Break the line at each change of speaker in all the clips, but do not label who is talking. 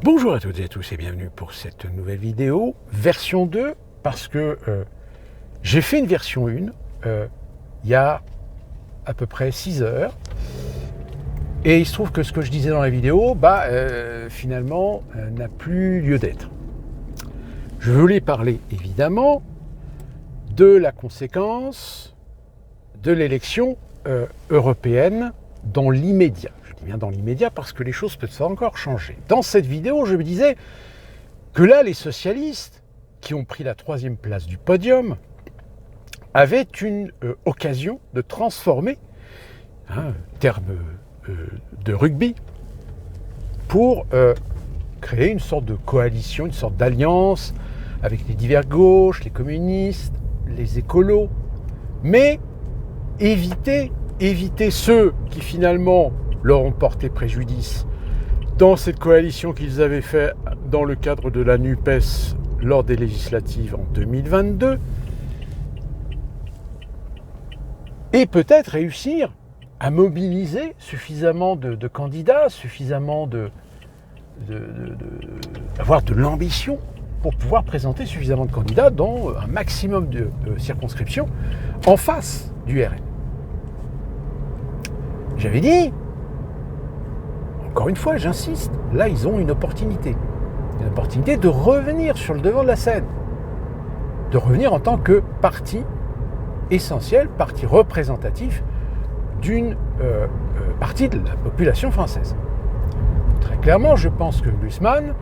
Bonjour à toutes et à tous et bienvenue pour cette nouvelle vidéo, version 2, parce que j'ai fait une version 1 il y a à peu près 6 heures, et il se trouve que ce que je disais dans la vidéo, finalement, n'a plus lieu d'être. Je voulais parler évidemment de la conséquence de l'élection européenne dans l'immédiat. Je dis bien dans l'immédiat parce que les choses peuvent encore changer. Dans cette vidéo, je me disais que là, les socialistes qui ont pris la 3e place du podium avaient une occasion de transformer, terme de rugby, pour créer une sorte de coalition, une sorte d'alliance avec les divers gauches, les communistes, les écolos, mais éviter ceux qui finalement leur ont porté préjudice dans cette coalition qu'ils avaient fait dans le cadre de la NUPES lors des législatives en 2022, et peut-être réussir à mobiliser suffisamment de candidats, suffisamment d'avoir de l'ambition pour pouvoir présenter suffisamment de candidats dans un maximum de circonscriptions en face du RN. J'avais dit, encore une fois, j'insiste, là ils ont une opportunité de revenir sur le devant de la scène, de revenir en tant que parti essentiel, parti représentatif d'une partie de la population française. Très clairement, je pense que Gusman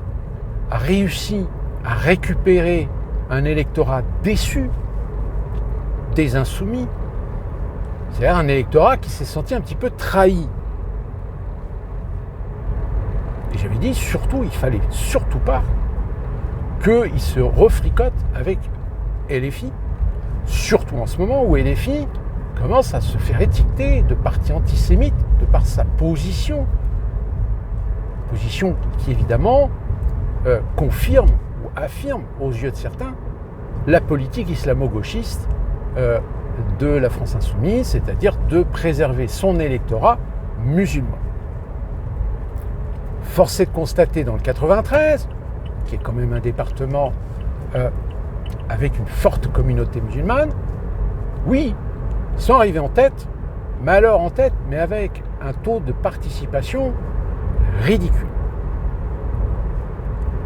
a réussi à récupérer un électorat déçu des insoumis, c'est-à-dire un électorat qui s'est senti un petit peu trahi. Et j'avais dit, surtout, il fallait surtout pas qu'il se refricote avec LFI, surtout en ce moment où LFI commence à se faire étiqueter de parti antisémite de par sa position qui évidemment confirme ou affirme aux yeux de certains la politique islamo-gauchiste de la France insoumise, c'est-à-dire de préserver son électorat musulman. Force est de constater dans le 93, qui est quand même un département avec une forte communauté musulmane, oui, ils sont arrivés en tête, mais alors en tête, mais avec un taux de participation ridicule.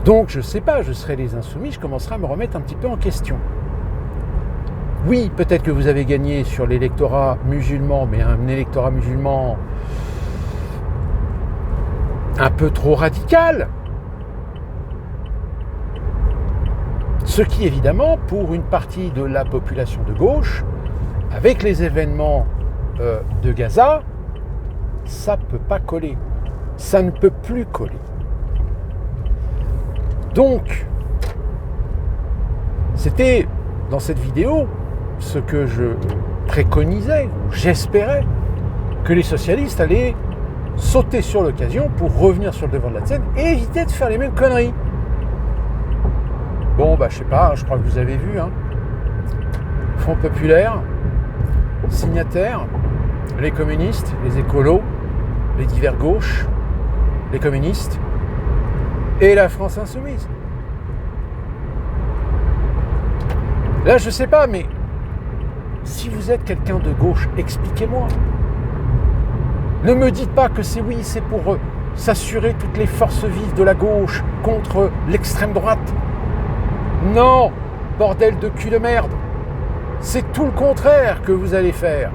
Donc je ne sais pas, je serai les insoumis, je commencerai à me remettre un petit peu en question. Oui, peut-être que vous avez gagné sur l'électorat musulman, mais un électorat musulman un peu trop radical. Ce qui, évidemment, pour une partie de la population de gauche, avec les événements de Gaza, ça ne peut pas coller. Ça ne peut plus coller. Donc, c'était dans cette vidéo ce que je préconisais, ou j'espérais, que les socialistes allaient sauter sur l'occasion pour revenir sur le devant de la scène et éviter de faire les mêmes conneries. Bon, je sais pas, je crois que vous avez vu, Front populaire, signataires, les communistes, les écolos, les divers gauches, les communistes et la France insoumise. Là, je sais pas, mais si vous êtes quelqu'un de gauche, expliquez-moi. Ne me dites pas que c'est pour s'assurer toutes les forces vives de la gauche contre l'extrême droite. Non, bordel de cul de merde. C'est tout le contraire que vous allez faire.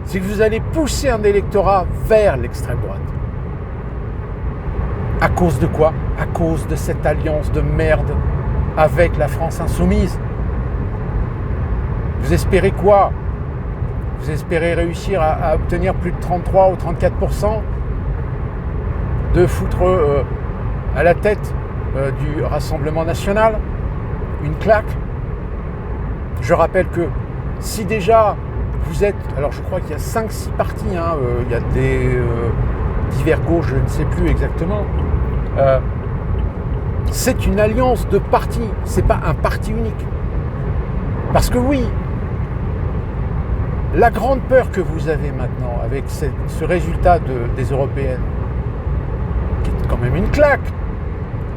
C'est que vous allez pousser un électorat vers l'extrême droite. À cause de quoi ? À cause de cette alliance de merde avec la France insoumise. Vous espérez quoi ? Vous espérez réussir à obtenir plus de 33 ou 34%, de foutre à la tête du Rassemblement national une claque. Je rappelle que si déjà vous êtes, alors je crois qu'il y a 5-6 partis, il y a des divers gauches, je ne sais plus exactement, c'est une alliance de partis, c'est pas un parti unique. Parce que oui, la grande peur que vous avez maintenant avec ce résultat des européennes, qui est quand même une claque,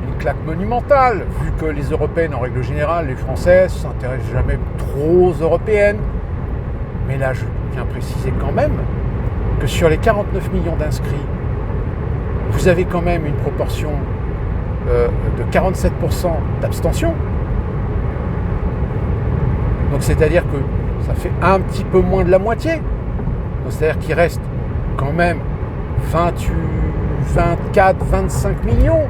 une claque monumentale, vu que les européennes, en règle générale, les Françaises ne s'intéressent jamais trop aux européennes. Mais là, je viens préciser quand même que sur les 49 millions d'inscrits, vous avez quand même une proportion de 47% d'abstention. Donc c'est-à-dire que ça fait un petit peu moins de la moitié. Donc c'est-à-dire qu'il reste quand même 28, 24, 25 millions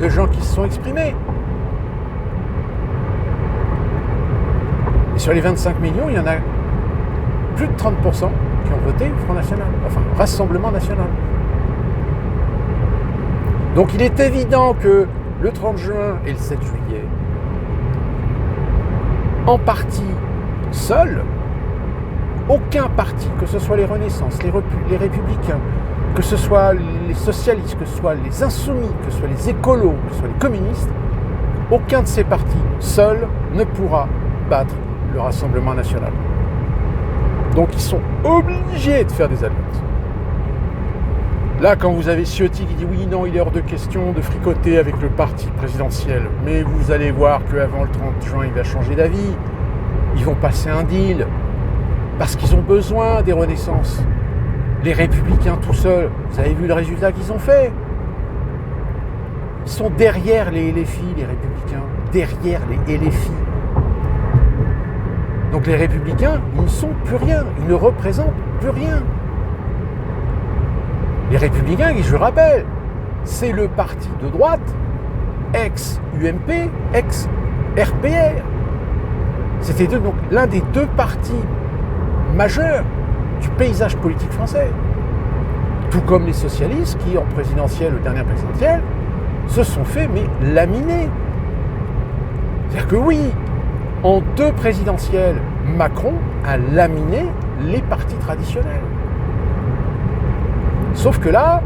de gens qui se sont exprimés. Et sur les 25 millions, il y en a plus de 30% qui ont voté Front National, enfin Rassemblement National. Donc il est évident que le 30 juin et le 7 juillet, en partie seul, aucun parti, que ce soit les Renaissances, les Républicains, que ce soit les socialistes, que ce soit les Insoumis, que ce soit les écolos, que ce soit les communistes, aucun de ces partis seul ne pourra battre le Rassemblement National. Donc ils sont obligés de faire des alliances. Là, quand vous avez Ciotti qui dit oui, non, il est hors de question de fricoter avec le parti présidentiel, mais vous allez voir qu'avant le 30 juin, il va changer d'avis, ils vont passer un deal, parce qu'ils ont besoin des renaissances. Les Républicains tout seuls, vous avez vu le résultat qu'ils ont fait. Ils sont derrière les LFI, les Républicains, derrière les LFI. Donc les Républicains, ils ne sont plus rien, ils ne représentent plus rien. Les Républicains, je rappelle, c'est le parti de droite, ex-UMP, ex-RPR. C'était donc l'un des deux partis majeurs du paysage politique français. Tout comme les socialistes qui, en présidentielle, ou dernière présidentielle, se sont fait laminer. C'est-à-dire que oui, en deux présidentielles, Macron a laminé les partis traditionnels. Sauf que là,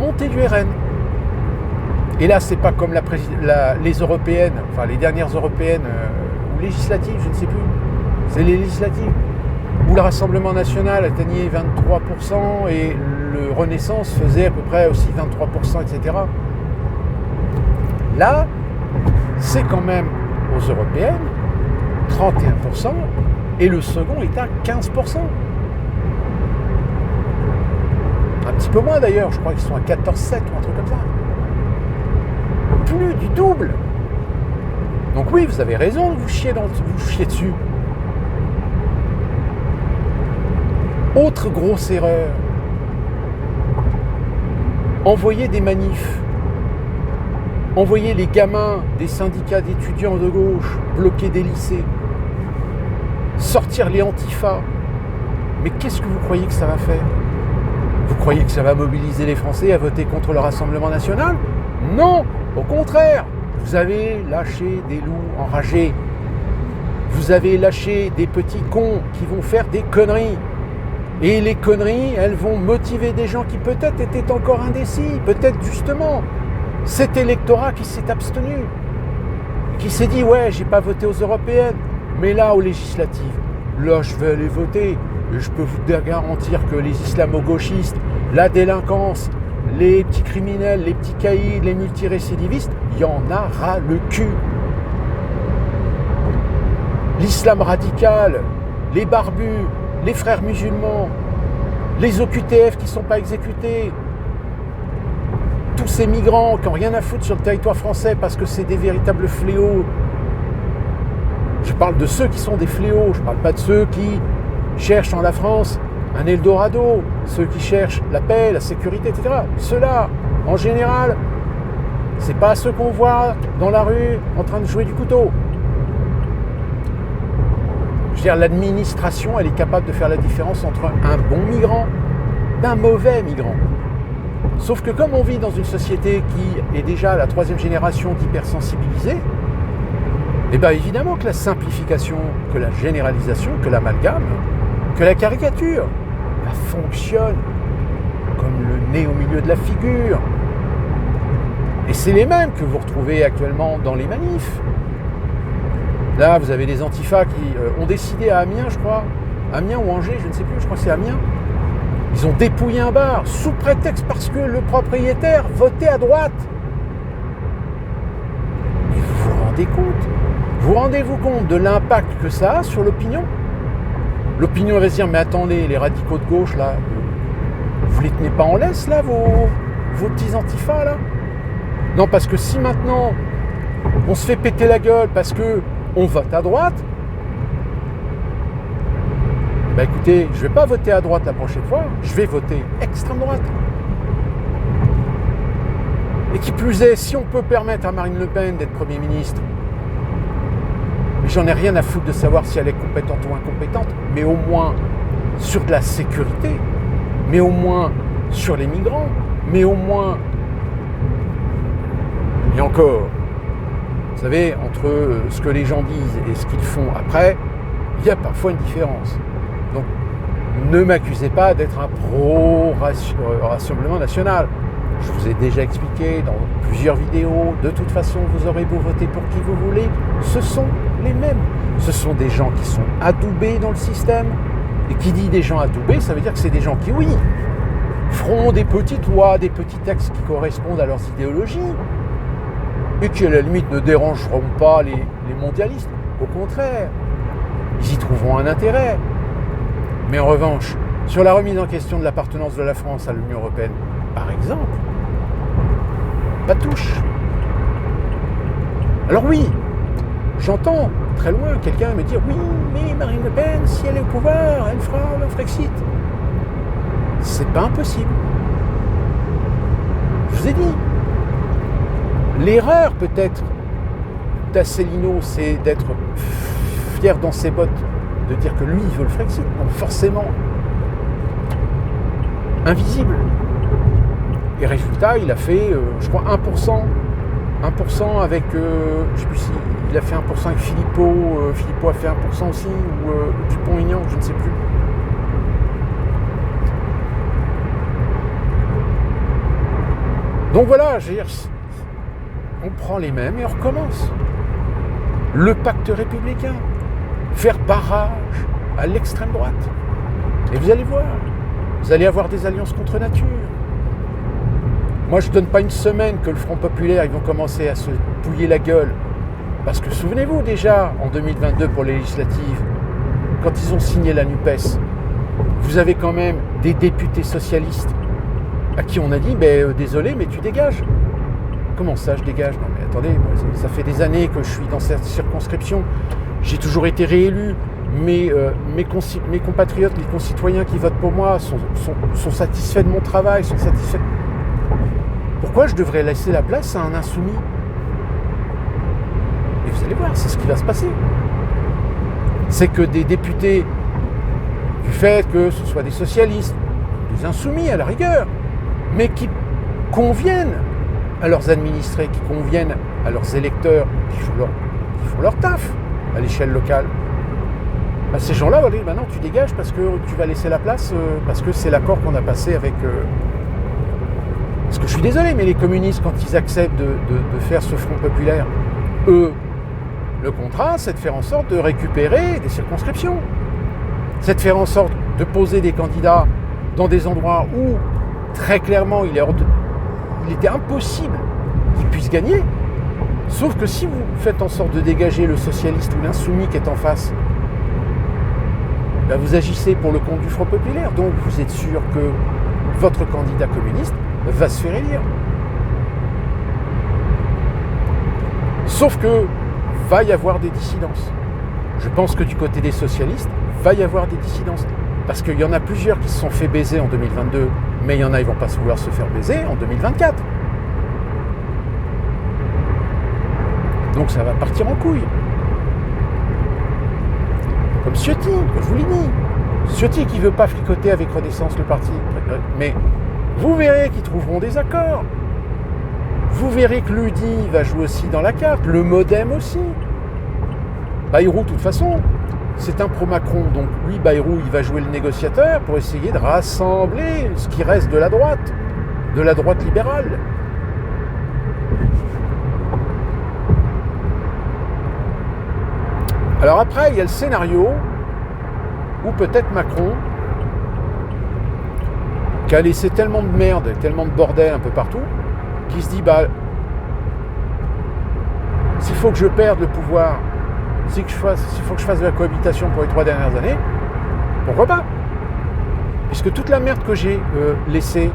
montée du RN. Et là, c'est pas comme les européennes, enfin les dernières européennes ou législatives, je ne sais plus. C'est les législatives où le Rassemblement National atteignait 23% et le Renaissance faisait à peu près aussi 23%, etc. Là, c'est quand même aux européennes 31% et le second est à 15%. Un petit peu moins d'ailleurs, je crois qu'ils sont à 14,7 ou un truc comme ça. Plus du double. Donc oui, vous avez raison de vous chier dessus. Autre grosse erreur. Envoyer des manifs. Envoyer les gamins des syndicats d'étudiants de gauche bloquer des lycées. Sortir les antifas. Mais qu'est-ce que vous croyez que ça va faire ? Vous croyez que ça va mobiliser les Français à voter contre le Rassemblement National ? Non, au contraire, vous avez lâché des loups enragés. Vous avez lâché des petits cons qui vont faire des conneries. Et les conneries, elles vont motiver des gens qui peut-être étaient encore indécis, peut-être justement cet électorat qui s'est abstenu, qui s'est dit « ouais, j'ai pas voté aux européennes, mais là, aux législatives, là, je vais aller voter. » Et je peux vous garantir que les islamo-gauchistes, la délinquance, les petits criminels, les petits caïds, les multirécidivistes, il y en a ras le cul. L'islam radical, les barbus, les frères musulmans, les OQTF qui ne sont pas exécutés, tous ces migrants qui n'ont rien à foutre sur le territoire français parce que c'est des véritables fléaux. Je parle de ceux qui sont des fléaux, je ne parle pas de ceux qui cherchent en la France un Eldorado, ceux qui cherchent la paix, la sécurité, etc. Ceux-là, en général, c'est pas ceux qu'on voit dans la rue en train de jouer du couteau. Je veux dire, l'administration, elle est capable de faire la différence entre un bon migrant d'un mauvais migrant. Sauf que comme on vit dans une société qui est déjà à la 3e génération d'hypersensibilisés, eh bien évidemment que la simplification, que la généralisation, que l'amalgame, que la caricature, ça fonctionne comme le nez au milieu de la figure. Et c'est les mêmes que vous retrouvez actuellement dans les manifs. Là, vous avez des antifas qui ont décidé à Amiens, je crois, Amiens ou Angers, je ne sais plus, je crois que c'est Amiens. Ils ont dépouillé un bar sous prétexte parce que le propriétaire votait à droite. rendez compte? Vous rendez-vous compte de l'impact que ça a sur l'opinion? L'opinion va se dire, mais attendez, les radicaux de gauche, là, vous les tenez pas en laisse, là, vos petits antifas, là? Non, parce que si maintenant, on se fait péter la gueule parce que on vote à droite, bah écoutez, je vais pas voter à droite la prochaine fois, je vais voter extrême droite. Et qui plus est, si on peut permettre à Marine Le Pen d'être Premier ministre, j'en ai rien à foutre de savoir si elle est compétente ou incompétente, mais au moins sur de la sécurité, mais au moins sur les migrants, mais au moins... Et encore, vous savez, entre ce que les gens disent et ce qu'ils font après, il y a parfois une différence. Donc, ne m'accusez pas d'être un pro-Rassemblement national. Je vous ai déjà expliqué dans plusieurs vidéos, de toute façon, vous aurez beau voter pour qui vous voulez, ce sont les mêmes. Ce sont des gens qui sont adoubés dans le système. Et qui dit des gens adoubés, ça veut dire que c'est des gens qui, oui, feront des petites lois, des petits textes qui correspondent à leurs idéologies, et qui, à la limite, ne dérangeront pas les mondialistes. Au contraire, ils y trouveront un intérêt. Mais en revanche, sur la remise en question de l'appartenance de la France à l'Union européenne, par exemple, pas touche. Alors oui, j'entends très loin quelqu'un me dire « Oui, mais Marine Le Pen, si elle est au pouvoir, elle fera le Frexit. » C'est pas impossible. Je vous ai dit, l'erreur peut-être d'Asselineau, c'est d'être fier dans ses bottes, de dire que lui, il veut le Frexit. Donc forcément, invisible. Et résultat, il a fait, je crois, 1% avec, je ne sais plus si il a fait 1% avec Philippot, Philippot a fait 1% aussi, ou Dupont-Aignan, je ne sais plus. Donc voilà, je veux dire, on prend les mêmes et on recommence. Le pacte républicain, faire barrage à l'extrême droite. Et vous allez voir, vous allez avoir des alliances contre nature. Moi, je ne donne pas une semaine que le Front Populaire, ils vont commencer à se pouiller la gueule. Parce que souvenez-vous déjà, en 2022 pour les législatives, quand ils ont signé la NUPES, vous avez quand même des députés socialistes à qui on a dit, désolé, mais tu dégages. Comment ça, je dégage? Non mais attendez, moi, ça fait des années que je suis dans cette circonscription. J'ai toujours été réélu. Mes compatriotes, mes concitoyens qui votent pour moi sont satisfaits de mon travail, sont satisfaits. Pourquoi je devrais laisser la place à un insoumis? Et vous allez voir, c'est ce qui va se passer. C'est que des députés, du fait que ce soit des socialistes, des insoumis à la rigueur, mais qui conviennent à leurs administrés, qui conviennent à leurs électeurs, qui font leur taf à l'échelle locale, ces gens-là vont dire, non, tu dégages parce que tu vas laisser la place, parce que c'est l'accord qu'on a passé avec... Parce que je suis désolé, mais les communistes, quand ils acceptent de faire ce Front Populaire, eux, le contrat, c'est de faire en sorte de récupérer des circonscriptions. C'est de faire en sorte de poser des candidats dans des endroits où, très clairement, il était impossible qu'ils puissent gagner. Sauf que si vous faites en sorte de dégager le socialiste ou l'insoumis qui est en face, vous agissez pour le compte du Front Populaire. Donc vous êtes sûr que votre candidat communiste va se faire élire. Sauf que va y avoir des dissidences. Je pense que du côté des socialistes, va y avoir des dissidences. Parce qu'il y en a plusieurs qui se sont fait baiser en 2022, mais il y en a, ils ne vont pas se vouloir se faire baiser en 2024. Donc ça va partir en couille. Comme Ciotti, que je vous l'ai dit. Ciotti qui ne veut pas fricoter avec Renaissance, le parti. Mais vous verrez qu'ils trouveront des accords. Vous verrez que l'UDI va jouer aussi dans la carte, le Modem aussi. Bayrou, de toute façon, c'est un pro-Macron. Donc lui, Bayrou, il va jouer le négociateur pour essayer de rassembler ce qui reste de la droite libérale. Alors après, il y a le scénario où peut-être Macron, qui a laissé tellement de merde, tellement de bordel un peu partout, qui se dit, s'il faut que je perde le pouvoir, s'il faut que je fasse de la cohabitation pour les 3 dernières années, pourquoi pas? Puisque toute la merde que j'ai laissée,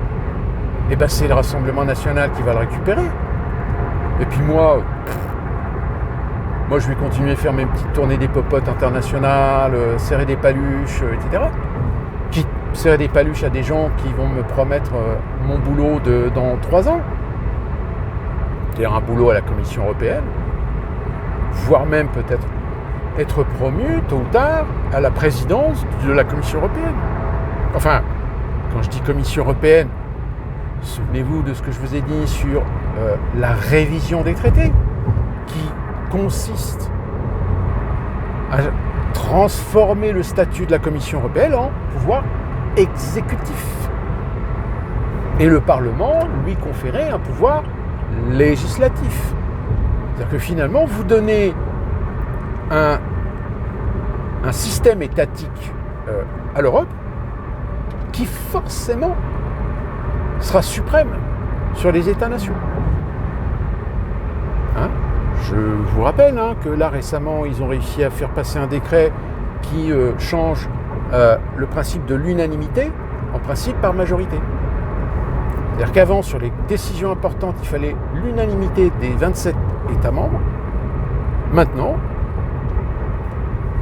eh ben c'est le Rassemblement National qui va le récupérer. Et puis moi, je vais continuer à faire mes petites tournées des popotes internationales, serrer des paluches, etc. Quitte serrer des paluches à des gens qui vont me promettre mon boulot dans 3 ans. C'est-à-dire un boulot à la Commission européenne, voire même peut-être être promu tôt ou tard à la présidence de la Commission européenne. Enfin, quand je dis Commission européenne, souvenez-vous de ce que je vous ai dit sur la révision des traités, qui consiste à transformer le statut de la Commission européenne en pouvoir exécutif. Et le Parlement lui conférer un pouvoir législatif. C'est-à-dire que finalement, vous donnez un système étatique à l'Europe qui forcément sera suprême sur les États-nations. Hein? Je vous rappelle que là récemment, ils ont réussi à faire passer un décret qui change le principe de l'unanimité en principe par majorité. C'est-à-dire qu'avant, sur les décisions importantes, il fallait l'unanimité des 27 États membres. Maintenant,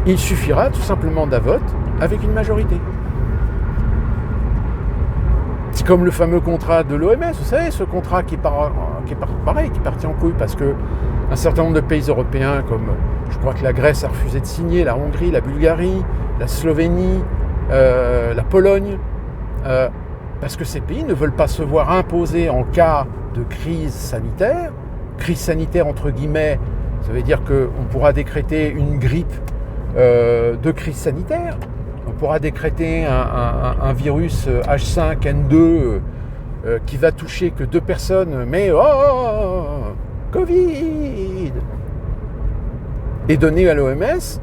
il suffira tout simplement d'un vote avec une majorité. C'est comme le fameux contrat de l'OMS, vous savez, ce contrat qui est parti en couille parce que un certain nombre de pays européens, comme je crois que la Grèce a refusé de signer, la Hongrie, la Bulgarie, la Slovénie, la Pologne, parce que ces pays ne veulent pas se voir imposer en cas de crise sanitaire entre guillemets, ça veut dire qu'on pourra décréter une grippe de crise sanitaire, on pourra décréter un virus H5N2 qui va toucher que 2 personnes, mais Covid, et donner à l'OMS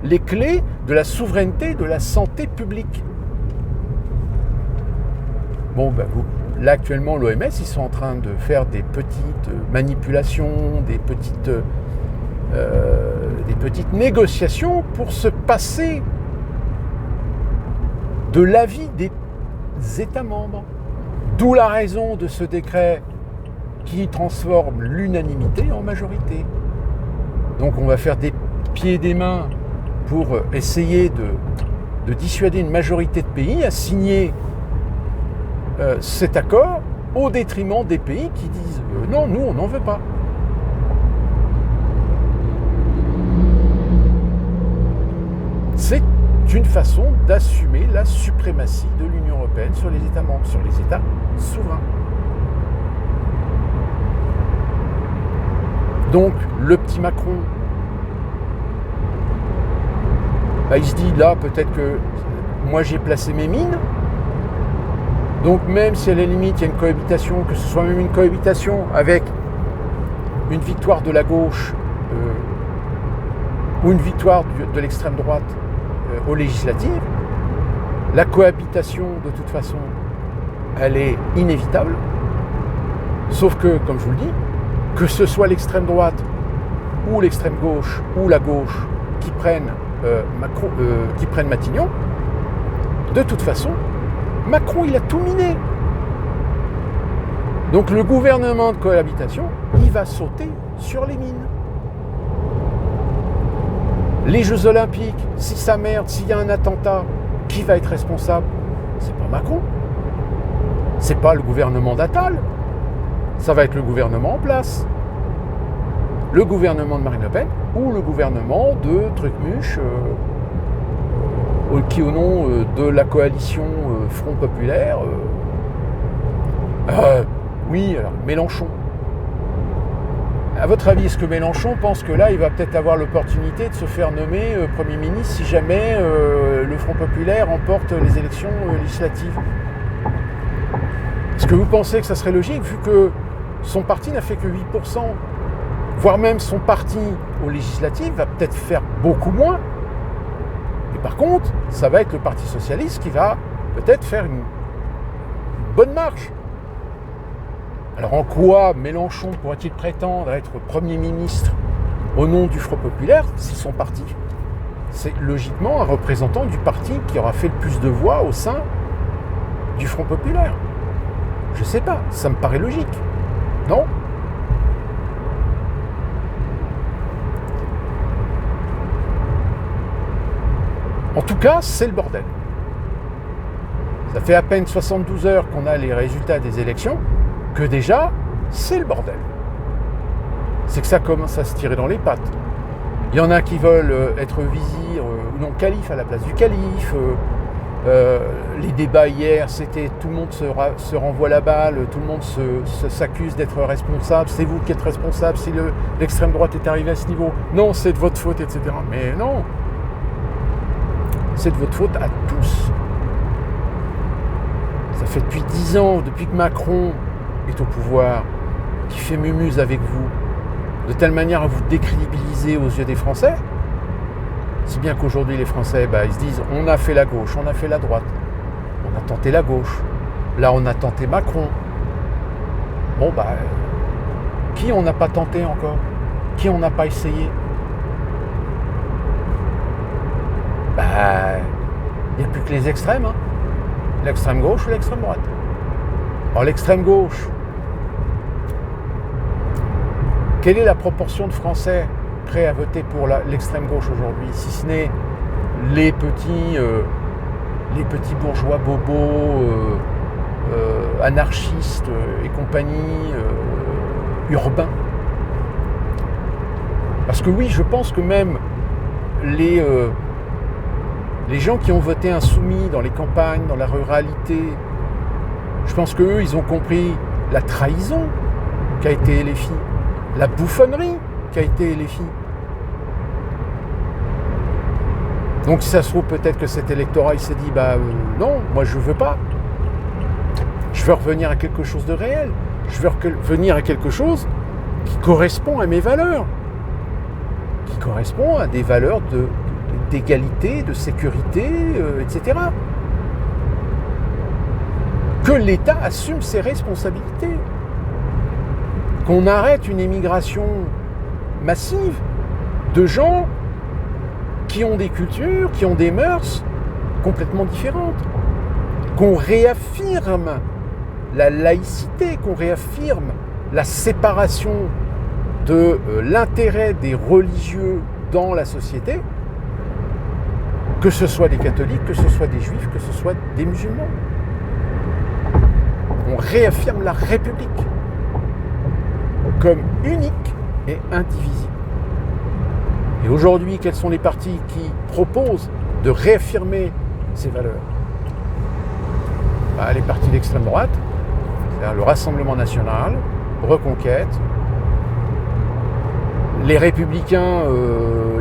les clés de la souveraineté de la santé publique. Bon, là actuellement, l'OMS, ils sont en train de faire des petites manipulations, des petites négociations pour se passer de l'avis des États membres. D'où la raison de ce décret qui transforme l'unanimité en majorité. Donc on va faire des pieds et des mains pour essayer de dissuader une majorité de pays à signer cet accord au détriment des pays qui disent non, nous on n'en veut pas. C'est une façon d'assumer la suprématie de l'Union européenne sur les États membres, sur les États souverains. Donc le petit Macron, il se dit là peut-être que moi j'ai placé mes mines. Donc même si à la limite il y a une cohabitation, que ce soit même une cohabitation avec une victoire de la gauche ou une victoire de l'extrême droite aux législatives, la cohabitation de toute façon elle est inévitable. Sauf que, comme je vous le dis, que ce soit l'extrême droite ou l'extrême gauche ou la gauche qui prennent Matignon, de toute façon, Macron, il a tout miné. Donc le gouvernement de cohabitation, il va sauter sur les mines. Les Jeux Olympiques, si ça merde, s'il y a un attentat, qui va être responsable? C'est pas Macron. C'est pas le gouvernement d'Attal. Ça va être le gouvernement en place. Le gouvernement de Marine Le Pen ou le gouvernement de Trucmuche qui, au nom de la coalition Front Populaire, oui, alors Mélenchon. À votre avis, est-ce que Mélenchon pense que là, il va peut-être avoir l'opportunité de se faire nommer Premier ministre si jamais le Front Populaire remporte les élections législatives? Est-ce que vous pensez que ça serait logique, vu que son parti n'a fait que 8%, voire même son parti aux législatives va peut-être faire beaucoup moins? Et par contre, ça va être le Parti Socialiste qui va peut-être faire une bonne marche. Alors en quoi Mélenchon pourrait-il prétendre être Premier ministre au nom du Front populaire, c'est son parti. C'est logiquement un représentant du parti qui aura fait le plus de voix au sein du Front populaire. Je sais pas, ça me paraît logique. Non ? En tout cas, c'est le bordel. Ça fait à peine 72 heures qu'on a les résultats des élections, que déjà, c'est le bordel. C'est que ça commence à se tirer dans les pattes. Il y en a qui veulent être vizir ou non calife à la place du calife. Les débats hier, c'était tout le monde se renvoie la balle, tout le monde s'accuse d'être responsable. C'est vous qui êtes responsable si l'extrême droite est arrivée à ce niveau. Non, c'est de votre faute, etc. Mais non, c'est de votre faute à tous. Ça fait depuis 10 ans, depuis que Macron est au pouvoir, qui fait mumuse avec vous, de telle manière à vous décrédibiliser aux yeux des Français, si bien qu'aujourd'hui les Français, ils se disent on a fait la gauche, on a fait la droite, on a tenté la gauche, là on a tenté Macron. Bon qui on n'a pas tenté encore? Qui on n'a pas essayé? Il n'y a plus que les extrêmes, hein. L'extrême gauche ou l'extrême droite. Alors l'extrême gauche, quelle est la proportion de Français prêts à voter pour l'extrême gauche aujourd'hui, si ce n'est les petits bourgeois bobos, anarchistes et compagnie, urbains? Parce que oui, je pense que même les gens qui ont voté insoumis dans les campagnes, dans la ruralité, je pense qu'eux, ils ont compris la trahison qu'a été LFI, la bouffonnerie qu'a été LFI. Donc si ça se trouve, peut-être que cet électorat, il s'est dit, non, moi je veux pas. Je veux revenir à quelque chose de réel. Je veux revenir à quelque chose qui correspond à mes valeurs, qui correspond à des valeurs d'égalité, de sécurité, etc. Que l'État assume ses responsabilités. Qu'on arrête une émigration massive de gens qui ont des cultures, qui ont des mœurs complètement différentes. Qu'on réaffirme la laïcité, qu'on réaffirme la séparation de l'intérêt des religieux dans la société, que ce soit des catholiques, que ce soit des juifs, que ce soit des musulmans. On réaffirme la République comme unique et indivisible. Et aujourd'hui, quels sont les partis qui proposent de réaffirmer ces valeurs? Les partis d'extrême droite, c'est-à-dire le Rassemblement national, Reconquête. Les Républicains,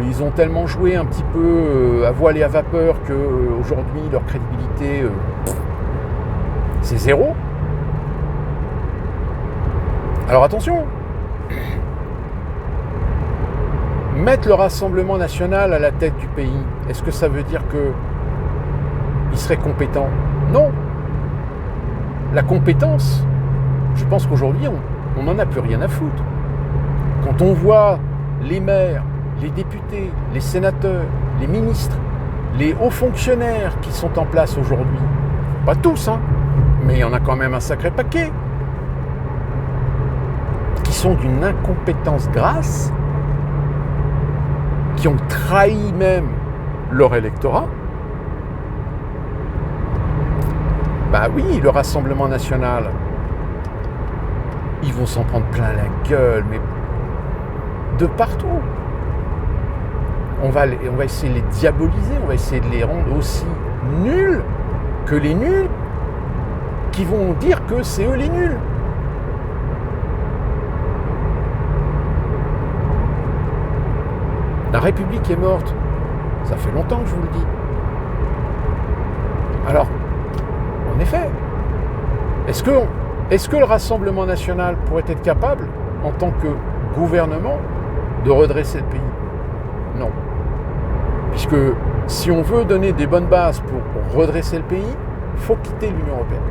ils ont tellement joué un petit peu à voile et à vapeur qu'aujourd'hui, leur crédibilité, c'est zéro. Alors attention, mettre le Rassemblement national à la tête du pays, est-ce que ça veut dire qu'il serait compétent? Non. La compétence, je pense qu'aujourd'hui, on n'en a plus rien à foutre. Quand on voit les maires, les députés, les sénateurs, les ministres, les hauts fonctionnaires qui sont en place aujourd'hui, pas tous, mais il y en a quand même un sacré paquet, qui sont d'une incompétence grasse, qui ont trahi même leur électorat. Oui, le Rassemblement national, ils vont s'en prendre plein la gueule, mais de partout. On va essayer de les diaboliser, on va essayer de les rendre aussi nuls que les nuls qui vont dire que c'est eux les nuls. La République est morte. Ça fait longtemps que je vous le dis. Alors, en effet, est-ce que le Rassemblement national pourrait être capable, en tant que gouvernement, de redresser le pays? Non. Puisque si on veut donner des bonnes bases pour redresser le pays, il faut quitter l'Union européenne.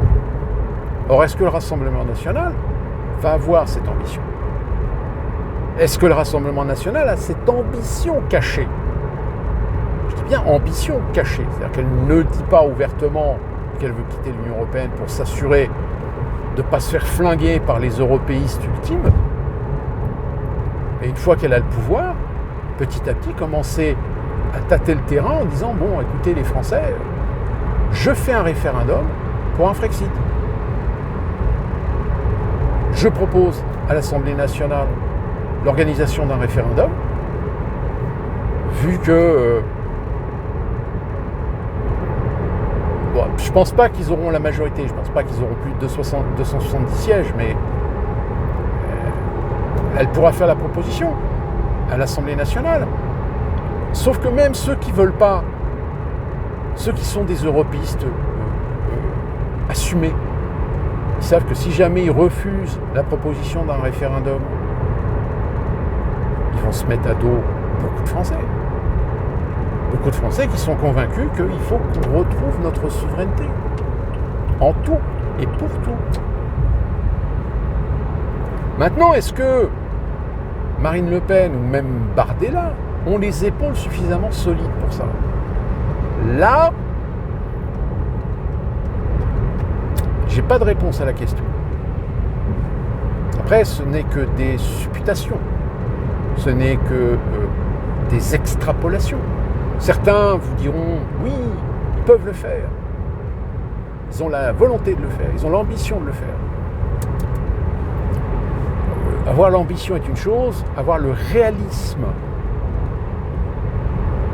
Or, est-ce que le Rassemblement national va avoir cette ambition? est-ce que le Rassemblement national a cette ambition cachée? Je dis bien ambition cachée, c'est-à-dire qu'elle ne dit pas ouvertement qu'elle veut quitter l'Union européenne pour s'assurer de ne pas se faire flinguer par les européistes ultimes. Et une fois qu'elle a le pouvoir, petit à petit, commencer à tâter le terrain en disant « Bon, écoutez les Français, je fais un référendum pour un Frexit. Je propose à l'Assemblée nationale l'organisation d'un référendum, vu que bon, je ne pense pas qu'ils auront la majorité, je ne pense pas qu'ils auront plus de 270 sièges, mais elle pourra faire la proposition à l'Assemblée nationale. Sauf que même ceux qui ne veulent pas, ceux qui sont des europistes assumés, ils savent que si jamais ils refusent la proposition d'un référendum, ils vont se mettre à dos beaucoup de Français. Beaucoup de Français qui sont convaincus qu'il faut qu'on retrouve notre souveraineté. En tout et pour tout. Maintenant, est-ce que Marine Le Pen ou même Bardella ont les épaules suffisamment solides pour ça? Là, j'ai pas de réponse à la question. Après, ce n'est que des supputations. Ce n'est que des extrapolations. Certains vous diront, oui, ils peuvent le faire. Ils ont la volonté de le faire, ils ont l'ambition de le faire. Avoir l'ambition est une chose, avoir le réalisme,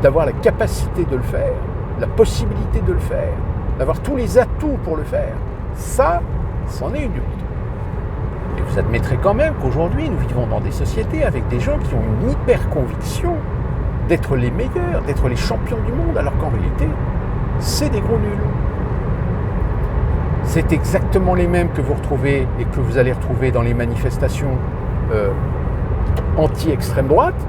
d'avoir la capacité de le faire, la possibilité de le faire, d'avoir tous les atouts pour le faire, ça, c'en est une autre. Et vous admettrez quand même qu'aujourd'hui, nous vivons dans des sociétés avec des gens qui ont une hyper-conviction d'être les meilleurs, d'être les champions du monde, alors qu'en réalité, c'est des gros nuls. C'est exactement les mêmes que vous retrouvez et que vous allez retrouver dans les manifestations anti-extrême droite,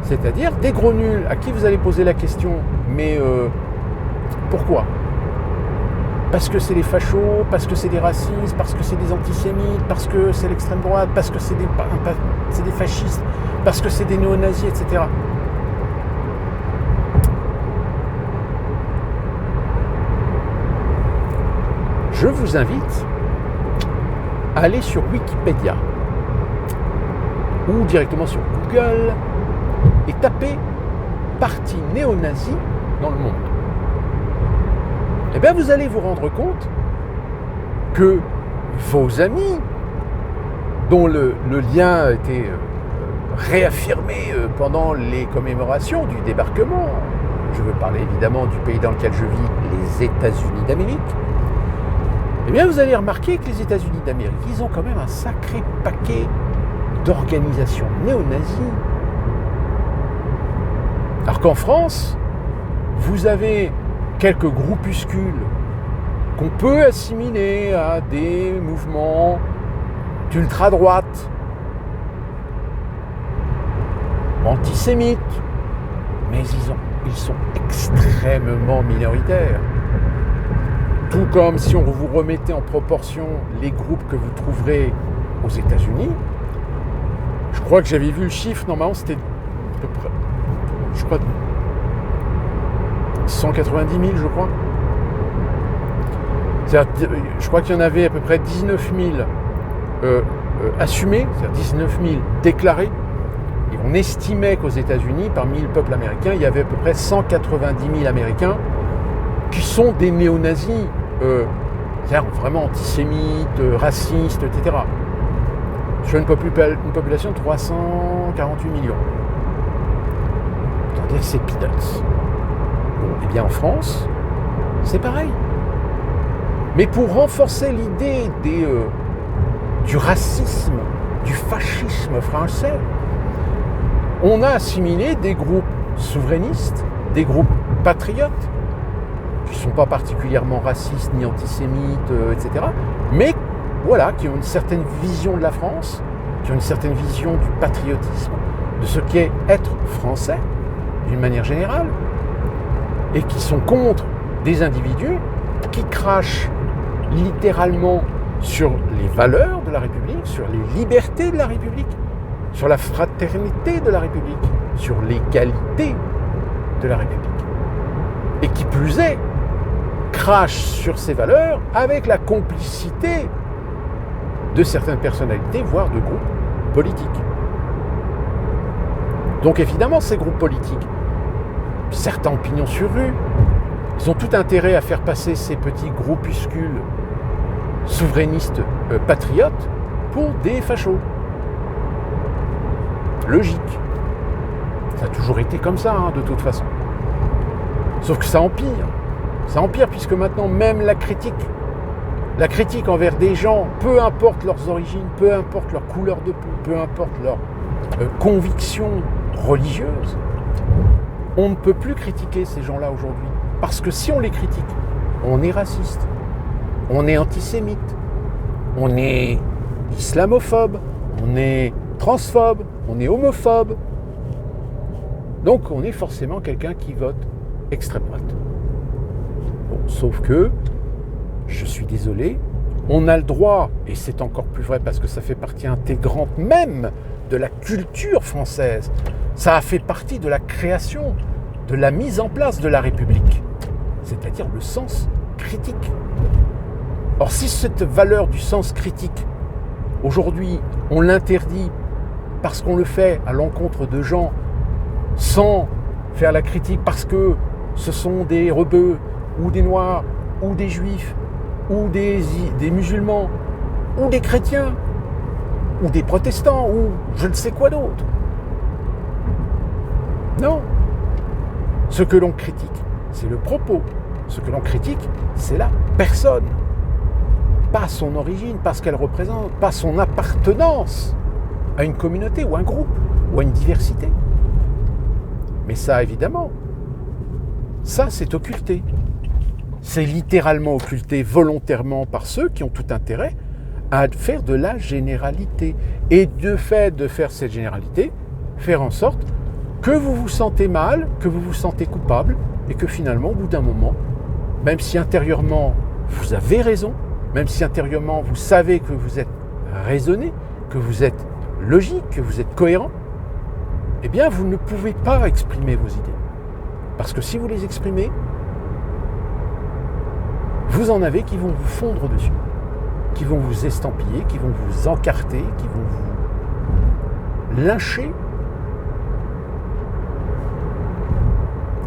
c'est-à-dire des gros nuls à qui vous allez poser la question, mais pourquoi? Parce que c'est des fachos, parce que c'est des racistes, parce que c'est des antisémites, parce que c'est l'extrême droite, parce que c'est des fascistes, parce que c'est des néo-nazis, etc. Je vous invite à aller sur Wikipédia ou directement sur Google et taper « parti néo-nazi dans le monde ». Eh bien, vous allez vous rendre compte que vos amis, dont le lien a été réaffirmé pendant les commémorations du débarquement, je veux parler évidemment du pays dans lequel je vis, les États-Unis d'Amérique, eh bien, vous allez remarquer que les États-Unis d'Amérique, ils ont quand même un sacré paquet d'organisations néo-nazies. Alors qu'en France, vous avez quelques groupuscules qu'on peut assimiler à des mouvements d'ultra-droite, antisémites, mais ils sont extrêmement minoritaires. Tout comme si on vous remettait en proportion les groupes que vous trouverez aux États-Unis. Je crois que j'avais vu le chiffre, normalement c'était à peu près, je crois, 190 000, je crois. Je crois qu'il y en avait à peu près 19 000 assumés, c'est-à-dire 19 000 déclarés. Et on estimait qu'aux États-Unis, parmi le peuple américain, il y avait à peu près 190 000 Américains qui sont des néo-nazis, c'est-à-dire vraiment antisémites, racistes, etc. Sur une population de 348 millions. C'est-à-dire que c'est peanuts. Bon, eh bien en France, c'est pareil. Mais pour renforcer l'idée du racisme, du fascisme français, on a assimilé des groupes souverainistes, des groupes patriotes, qui ne sont pas particulièrement racistes ni antisémites, etc., mais voilà, qui ont une certaine vision de la France, qui ont une certaine vision du patriotisme, de ce qu'est être français, d'une manière générale, et qui sont contre des individus qui crachent littéralement sur les valeurs de la République, sur les libertés de la République, sur la fraternité de la République, sur l'égalité de la République. Et qui plus est, crache sur ces valeurs avec la complicité de certaines personnalités, voire de groupes politiques. Donc évidemment, ces groupes politiques, certains ont pignon sur rue, ils ont tout intérêt à faire passer ces petits groupuscules souverainistes patriotes pour des fachos. Logique. Ça a toujours été comme ça, de toute façon. Sauf que ça empire. Ça empire puisque maintenant, même la critique envers des gens, peu importe leurs origines, peu importe leur couleur de peau, peu importe leur conviction religieuse, on ne peut plus critiquer ces gens-là aujourd'hui. Parce que si on les critique, on est raciste, on est antisémite, on est islamophobe, on est transphobe, on est homophobe. Donc on est forcément quelqu'un qui vote extrême droite. Bon, sauf que, je suis désolé, on a le droit, et c'est encore plus vrai parce que ça fait partie intégrante même de la culture française, ça a fait partie de la création, de la mise en place de la République, c'est-à-dire le sens critique. Or, si cette valeur du sens critique, aujourd'hui, on l'interdit parce qu'on le fait à l'encontre de gens sans faire la critique parce que ce sont des rebeux, ou des noirs, ou des juifs, ou des musulmans, ou des chrétiens, ou des protestants, ou je ne sais quoi d'autre. Non. Ce que l'on critique, c'est le propos. Ce que l'on critique, c'est la personne. Pas son origine, pas ce qu'elle représente, pas son appartenance à une communauté, ou un groupe, ou à une diversité. Mais ça, évidemment, ça, c'est occulté. C'est littéralement occulté volontairement par ceux qui ont tout intérêt à faire de la généralité. Et de fait de faire cette généralité, faire en sorte que vous vous sentez mal, que vous vous sentez coupable, et que finalement, au bout d'un moment, même si intérieurement vous avez raison, même si intérieurement vous savez que vous êtes raisonné, que vous êtes logique, que vous êtes cohérent, eh bien vous ne pouvez pas exprimer vos idées. Parce que si vous les exprimez, vous en avez qui vont vous fondre dessus, qui vont vous estampiller, qui vont vous encarter, qui vont vous lyncher.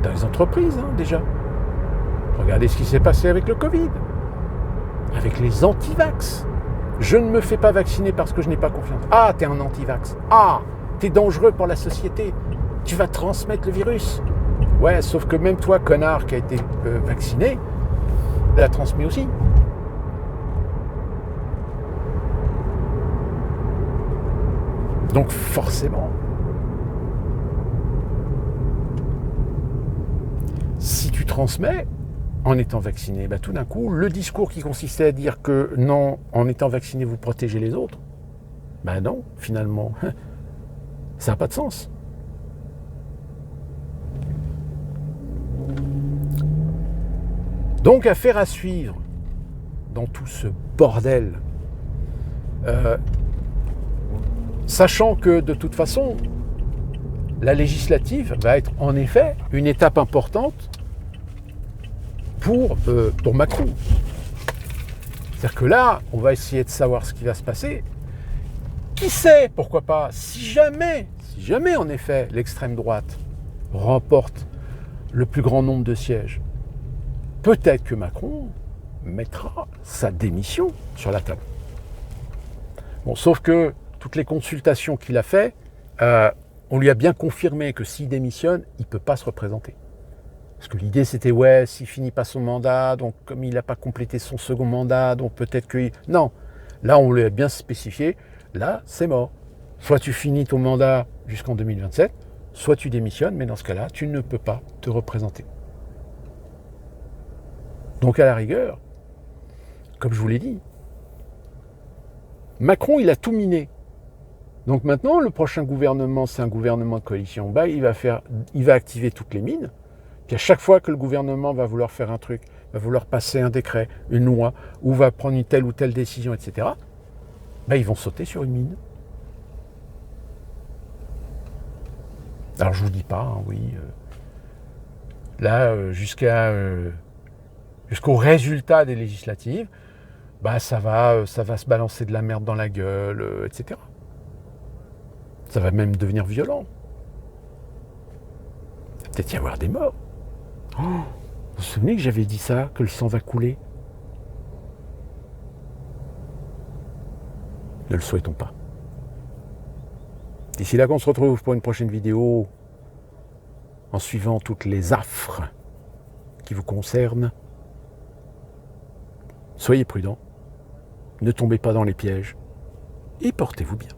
Dans les entreprises, déjà. Regardez ce qui s'est passé avec le Covid, avec les anti-vax. Je ne me fais pas vacciner parce que je n'ai pas confiance. Ah, t'es un anti-vax. Ah, t'es dangereux pour la société. Tu vas transmettre le virus. Ouais, sauf que même toi, connard, qui a été vacciné, l'a transmis aussi. Donc forcément, si tu transmets en étant vacciné, tout d'un coup, le discours qui consistait à dire que non, en étant vacciné, vous protégez les autres, non, finalement, ça n'a pas de sens. Donc, affaire à suivre dans tout ce bordel, sachant que de toute façon, la législative va être en effet une étape importante pour Macron. C'est-à-dire que là, on va essayer de savoir ce qui va se passer. Qui sait, pourquoi pas, si jamais en effet l'extrême droite remporte le plus grand nombre de sièges, peut-être que Macron mettra sa démission sur la table. Bon, sauf que toutes les consultations qu'il a fait, on lui a bien confirmé que s'il démissionne, il ne peut pas se représenter. Parce que l'idée c'était, s'il finit pas son mandat, donc comme il n'a pas complété son second mandat, donc peut-être que... Non, là on lui a bien spécifié, là c'est mort. Soit tu finis ton mandat jusqu'en 2027, soit tu démissionnes, mais dans ce cas-là, tu ne peux pas te représenter. Donc à la rigueur, comme je vous l'ai dit, Macron il a tout miné. Donc maintenant, le prochain gouvernement, c'est un gouvernement de coalition. Il va activer toutes les mines. Puis à chaque fois que le gouvernement va vouloir faire un truc, va vouloir passer un décret, une loi, ou va prendre une telle ou telle décision, etc., ils vont sauter sur une mine. Alors je vous dis pas, hein, oui, là, jusqu'au résultat des législatives, bah ça va se balancer de la merde dans la gueule, etc. Ça va même devenir violent. Il va peut-être y avoir des morts. Oh, vous vous souvenez que j'avais dit ça, que le sang va couler? Ne le souhaitons pas. D'ici là qu'on se retrouve pour une prochaine vidéo, en suivant toutes les affres qui vous concernent, soyez prudents, ne tombez pas dans les pièges et portez-vous bien.